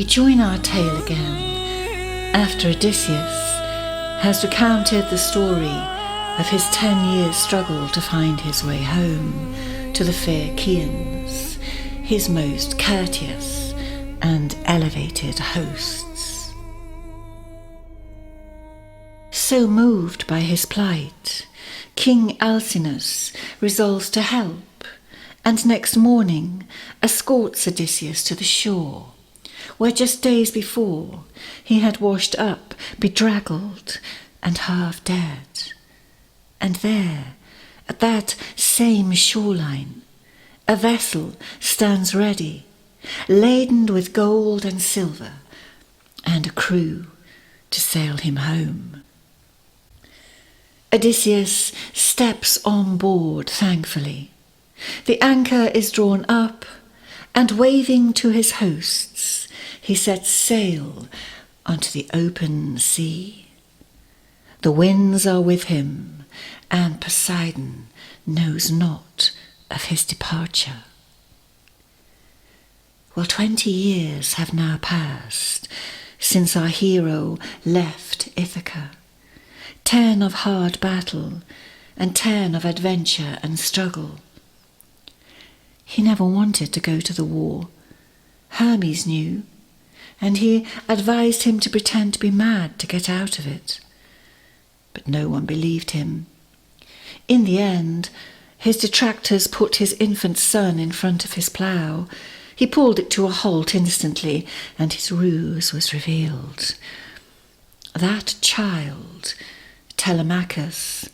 We join our tale again after Odysseus has recounted the story of his 10 years' struggle to find his way home to the fair Chians, his most courteous and elevated hosts. So moved by his plight, King Alcinous resolves to help, and next morning escorts Odysseus to the shore, where just days before he had washed up, bedraggled and half dead. And there, at that same shoreline, a vessel stands ready, laden with gold and silver, and a crew to sail him home. Odysseus steps on board thankfully. The anchor is drawn up, and waving to his hosts, he sets sail onto the open sea. The winds are with him, and Poseidon knows not of his departure. Well, 20 years have now passed since our hero left Ithaca, 10 of hard battle and 10 of adventure and struggle. He never wanted to go to the war. Hermes knew, and he advised him to pretend to be mad to get out of it. But no one believed him. In the end, his detractors put his infant son in front of his plough. He pulled it to a halt instantly, and his ruse was revealed. That child, Telemachus,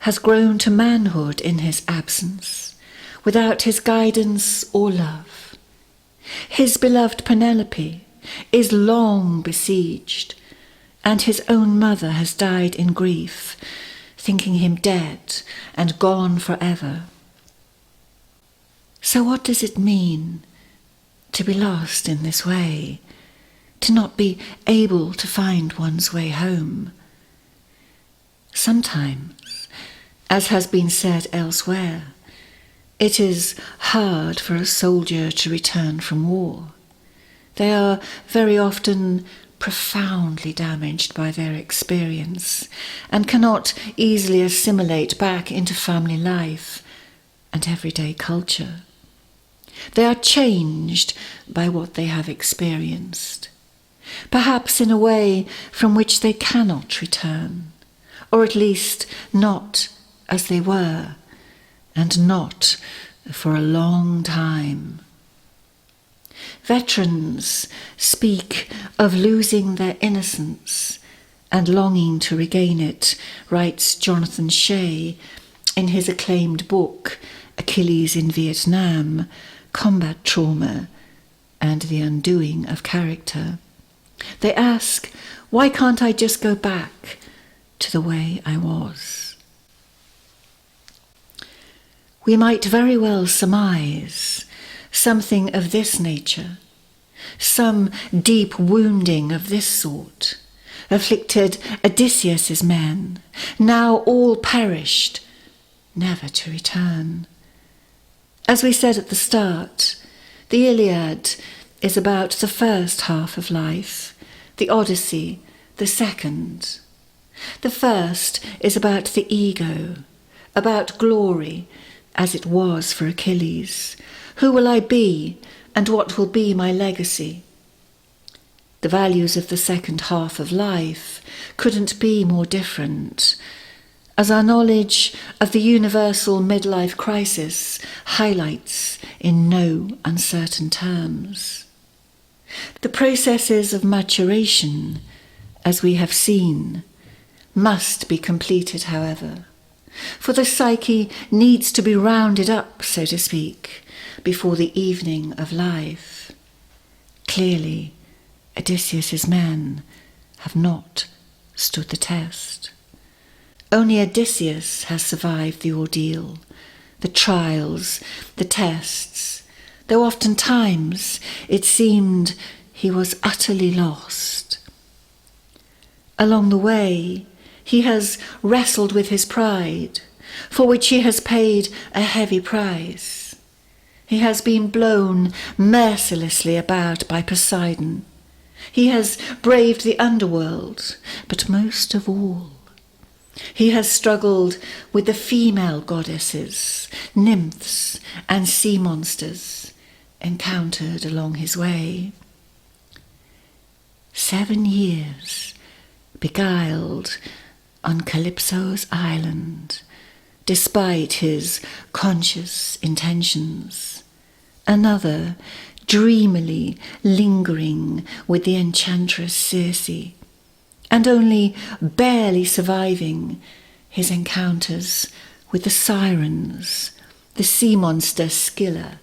has grown to manhood in his absence, without his guidance or love. His beloved Penelope is long besieged, and his own mother has died in grief, thinking him dead and gone forever. So what does it mean to be lost in this way, to not be able to find one's way home? Sometimes, as has been said elsewhere, it is hard for a soldier to return from war. They are very often profoundly damaged by their experience and cannot easily assimilate back into family life and everyday culture. They are changed by what they have experienced, perhaps in a way from which they cannot return, or at least not as they were, and not for a long time. Veterans speak of losing their innocence and longing to regain it, writes Jonathan Shay in his acclaimed book, Achilles in Vietnam, Combat Trauma and the Undoing of Character. They ask, why can't I just go back to the way I was? We might very well surmise something of this nature. Some deep wounding of this sort afflicted Odysseus's men, now all perished, never to return. As we said at the start, the Iliad is about the first half of life, the Odyssey the second. The first is about the ego, about glory, as it was for Achilles. Who will I be, and what will be my legacy? The values of the second half of life couldn't be more different, as our knowledge of the universal midlife crisis highlights in no uncertain terms. The processes of maturation, as we have seen, must be completed, however, for the psyche needs to be rounded up, so to speak, before the evening of life. Clearly, Odysseus's men have not stood the test. Only Odysseus has survived the ordeal, the trials, the tests, though oftentimes it seemed he was utterly lost. Along the way, he has wrestled with his pride, for which he has paid a heavy price. He has been blown mercilessly about by Poseidon, He has braved the underworld, but most of all, he has struggled with the female goddesses, nymphs, and sea monsters encountered along his way. 7 years beguiled on Calypso's island, despite his conscious intentions. Another dreamily lingering with the enchantress Circe, and only barely surviving his encounters with the sirens, the sea monster Scylla,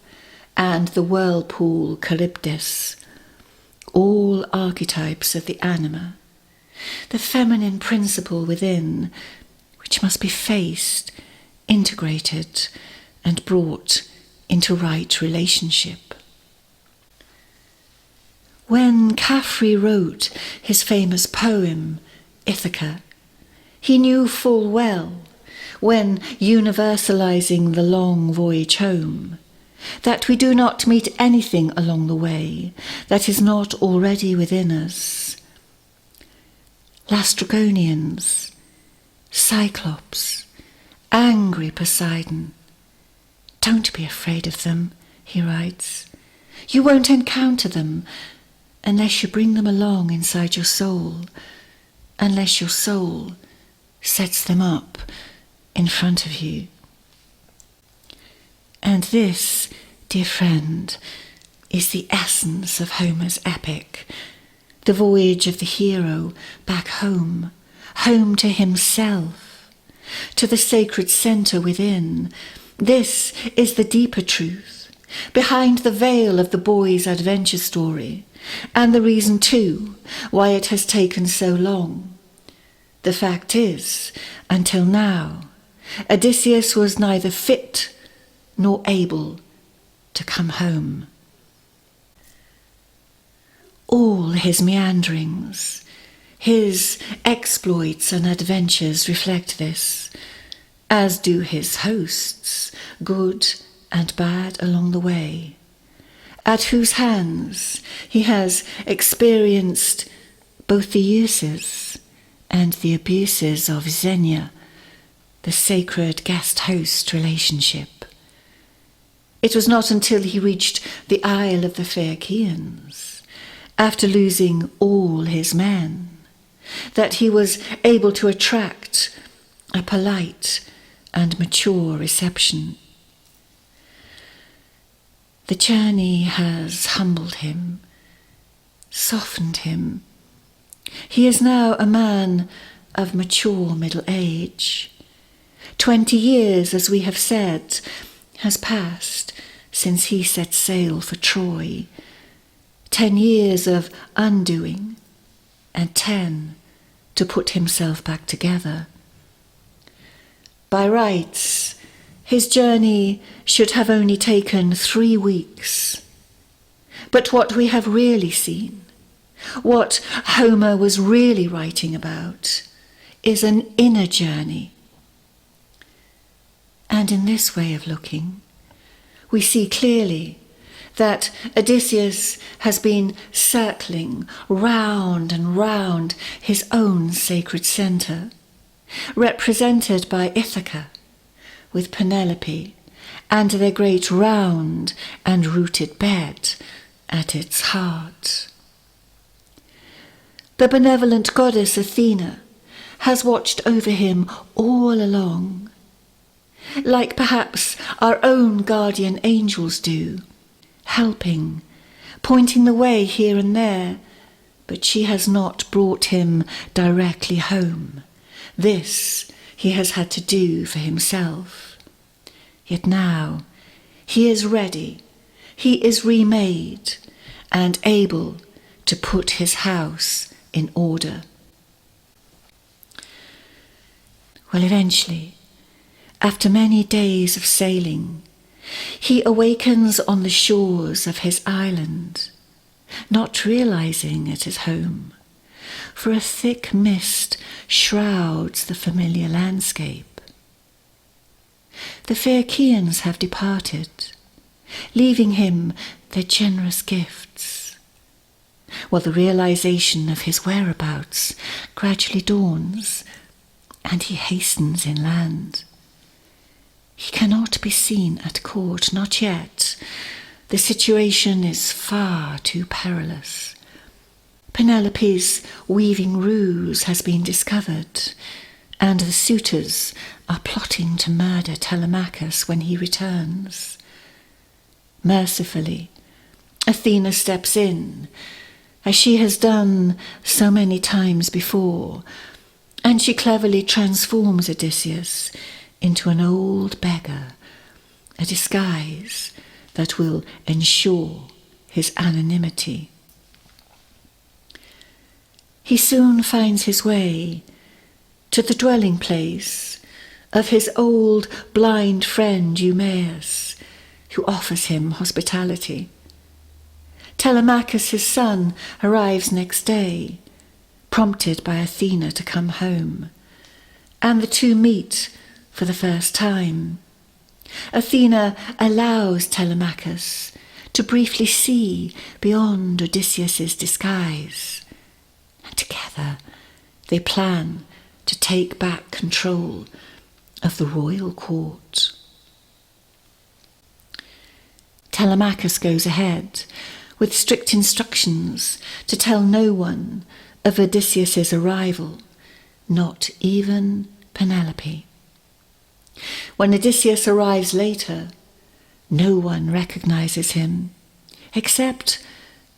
and the whirlpool Charybdis, all archetypes of the anima, the feminine principle within, which must be faced, integrated, and brought into right relationship. When Caffrey wrote his famous poem, Ithaca, he knew full well, when universalizing the long voyage home, that we do not meet anything along the way that is not already within us. Lastrygonians, Cyclops, angry Poseidon. Don't be afraid of them, he writes. You won't encounter them unless you bring them along inside your soul, unless your soul sets them up in front of you. And this, dear friend, is the essence of Homer's epic, the voyage of the hero back home, home to himself, to the sacred centre within. This is the deeper truth, behind the veil of the boy's adventure story, and the reason too why it has taken so long. The fact is, until now, Odysseus was neither fit nor able to come home. All his meanderings, his exploits and adventures reflect this, as do his hosts, good and bad along the way, at whose hands he has experienced both the uses and the abuses of Xenia, the sacred guest-host relationship. It was not until he reached the Isle of the Phaeacians, after losing all his men, that he was able to attract a polite and mature reception. The journey has humbled him, softened him. He is now a man of mature middle age. 20 years, as we have said, has passed since he set sail for Troy. 10 years of undoing, and 10 to put himself back together. By rights, his journey should have only taken 3 weeks. But what we have really seen, what Homer was really writing about, is an inner journey. And in this way of looking, we see clearly that Odysseus has been circling round and round his own sacred centre, represented by Ithaca, with Penelope and their great round and rooted bed at its heart. The benevolent goddess Athena has watched over him all along, like perhaps our own guardian angels do, helping, pointing the way here and there, but she has not brought him directly home. This he has had to do for himself. Yet now he is ready, he is remade, and able to put his house in order. Well, eventually, after many days of sailing, he awakens on the shores of his island, not realizing it is home, for a thick mist shrouds the familiar landscape. The Phaeacians have departed, leaving him their generous gifts. while the realization of his whereabouts gradually dawns, and he hastens inland. He cannot be seen at court, not yet. The situation is far too perilous. Penelope's weaving ruse has been discovered, and the suitors are plotting to murder Telemachus when he returns. Mercifully, Athena steps in, as she has done so many times before, and she cleverly transforms Odysseus into an old beggar, a disguise that will ensure his anonymity. He soon finds his way to the dwelling place of his old blind friend Eumaeus, who offers him hospitality. Telemachus, his son, arrives next day, prompted by Athena to come home, and the two meet for the first time. Athena allows Telemachus to briefly see beyond Odysseus's disguise, and together they plan to take back control of the royal court. Telemachus goes ahead with strict instructions to tell no one of Odysseus's arrival, not even Penelope. When Odysseus arrives later, no one recognizes him except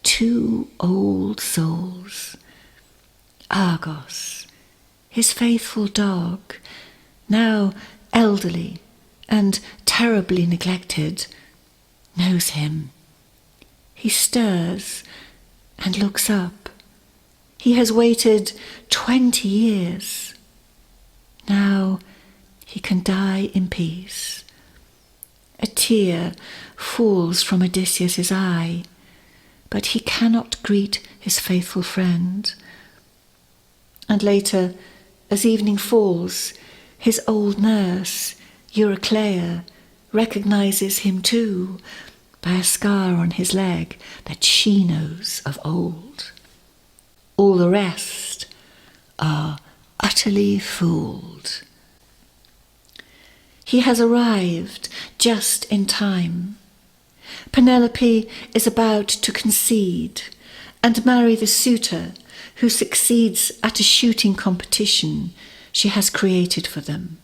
two old souls. Argos, his faithful dog, now elderly and terribly neglected, knows him. He stirs and looks up. He has waited 20 years. Now he can die in peace. A tear falls from Odysseus's eye, but he cannot greet his faithful friend. And later, as evening falls, his old nurse, Eurycleia, recognizes him too by a scar on his leg that she knows of old. All the rest are utterly fooled. He has arrived just in time. Penelope is about to concede and marry the suitor who succeeds at a shooting competition she has created for them.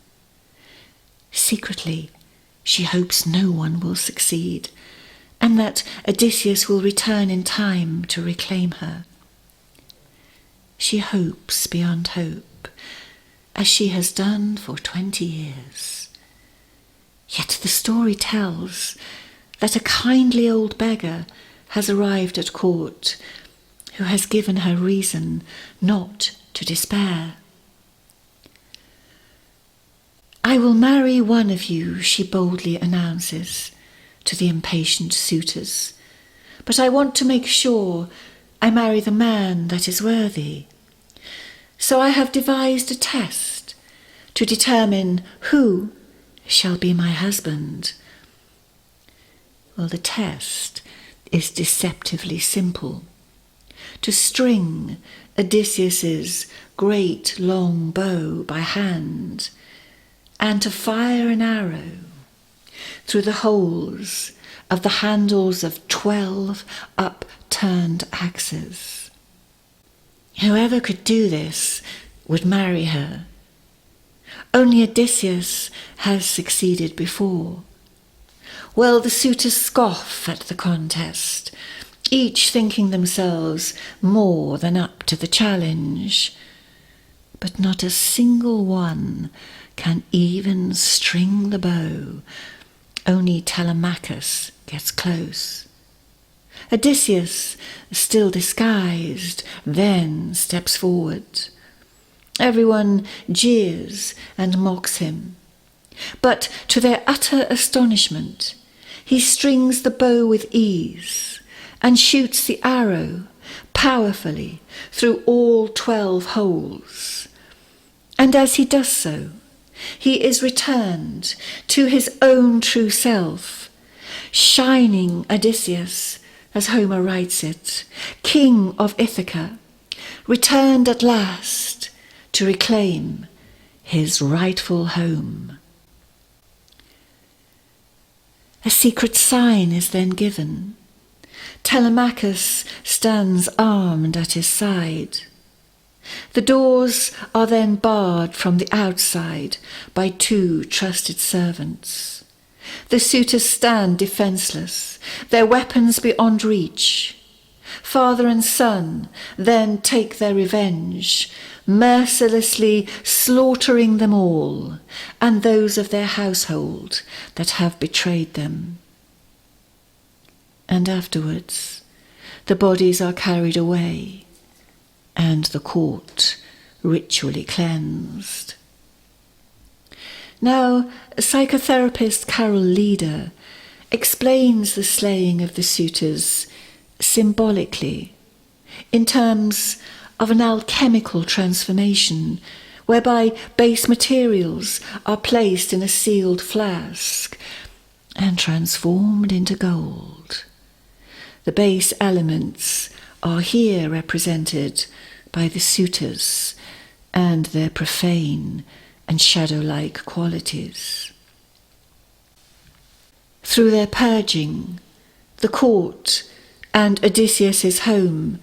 Secretly, she hopes no one will succeed, and that Odysseus will return in time to reclaim her. She hopes beyond hope, as she has done for 20 years. Yet the story tells that a kindly old beggar has arrived at court, who has given her reason not to despair. "I will marry one of you," she boldly announces to the impatient suitors, "but I want to make sure I marry the man that is worthy. So I have devised a test to determine who shall be my husband." Well, the test is deceptively simple. To string Odysseus's great long bow by hand, and to fire an arrow through the holes of the handles of 12 upturned axes. Whoever could do this would marry her. Only Odysseus has succeeded before. Well, the suitors scoff at the contest, each thinking themselves more than up to the challenge. But not a single one can even string the bow. Only Telemachus gets close. Odysseus, still disguised, then steps forward. Everyone jeers and mocks him. But to their utter astonishment, he strings the bow with ease and shoots the arrow powerfully through all 12 holes. And as he does so, he is returned to his own true self, shining Odysseus as Homer writes it, king of Ithaca, returned at last to reclaim his rightful home. A secret sign is then given. Telemachus stands armed at his side. The doors are then barred from the outside by 2 trusted servants. The suitors stand defenceless, their weapons beyond reach. Father and son then take their revenge, mercilessly slaughtering them all, and those of their household that have betrayed them. And afterwards, the bodies are carried away, and the court ritually cleansed. Now, psychotherapist Carol Leader explains the slaying of the suitors symbolically, in terms of an alchemical transformation whereby base materials are placed in a sealed flask and transformed into gold. The base elements are here represented by the suitors and their profane and shadow-like qualities. Through their purging, the court and Odysseus's home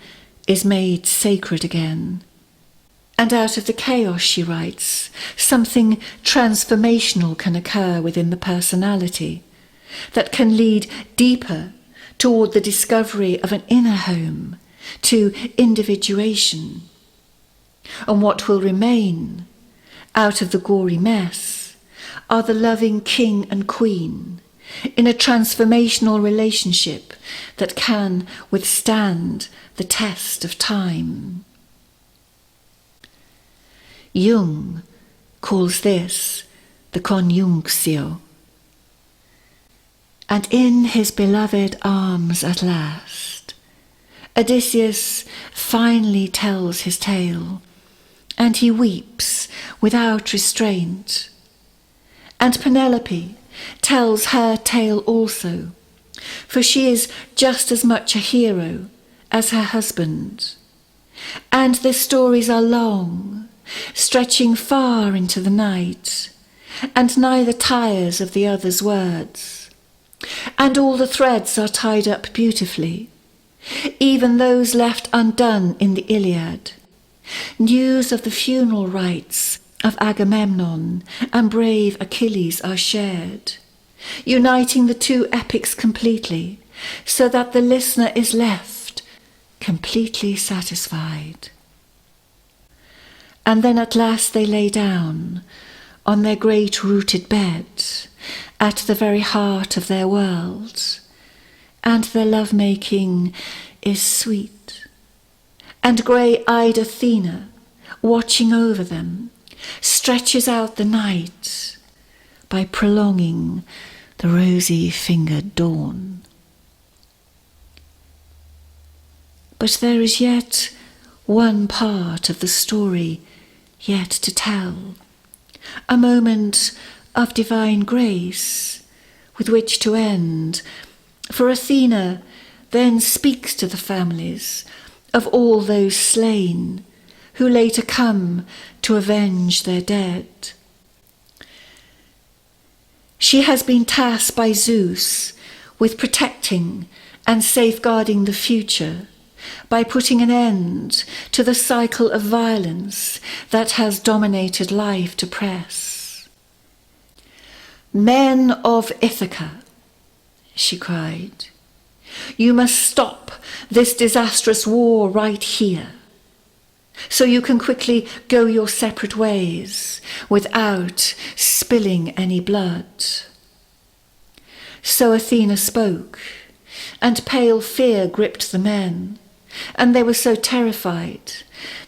is made sacred again. And out of the chaos, she writes, something transformational can occur within the personality that can lead deeper toward the discovery of an inner home, to individuation. And what will remain out of the gory mess are the loving king and queen in a transformational relationship that can withstand the test of time. Jung calls this the conjunctio. And in his beloved arms at last, Odysseus finally tells his tale, and he weeps without restraint. And Penelope tells her tale also, for she is just as much a hero as her husband. And their stories are long, stretching far into the night, and neither tires of the other's words. And all the threads are tied up beautifully, even those left undone in the Iliad. News of the funeral rites of Agamemnon and brave Achilles are shared, uniting the 2 epics completely, so that the listener is left completely satisfied. And then at last they lay down on their great rooted bed at the very heart of their world, and their love-making is sweet. And grey-eyed Athena, watching over them, stretches out the night by prolonging the rosy-fingered dawn. But there is yet one part of the story yet to tell, a moment of divine grace with which to end, for Athena then speaks to the families of all those slain who later come to avenge their dead. She has been tasked by Zeus with protecting and safeguarding the future by putting an end to the cycle of violence that has dominated life to press. "Men of Ithaca," she cried, "you must stop this disastrous war right here, so you can quickly go your separate ways without spilling any blood." So Athena spoke, and pale fear gripped the men, and they were so terrified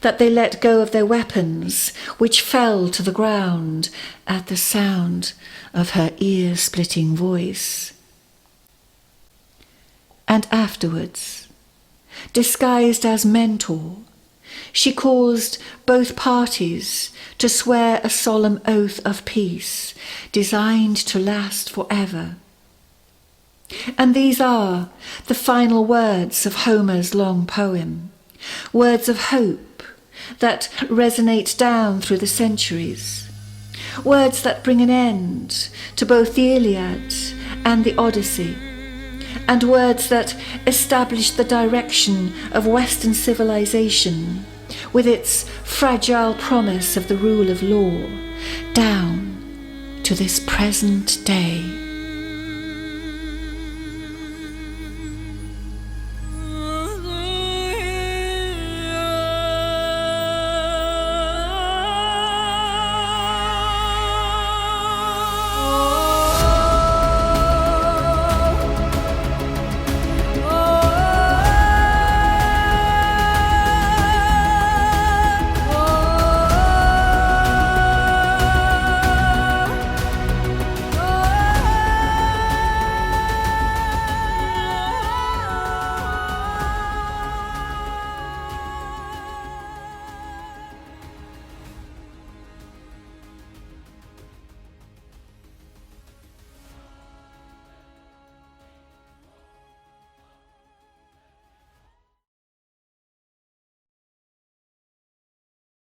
that they let go of their weapons, which fell to the ground at the sound of her ear-splitting voice. And afterwards, disguised as mentor, she caused both parties to swear a solemn oath of peace designed to last forever. And these are the final words of Homer's long poem, words of hope that resonate down through the centuries, words that bring an end to both the Iliad and the Odyssey, and words that establish the direction of Western civilization with its fragile promise of the rule of law down to this present day.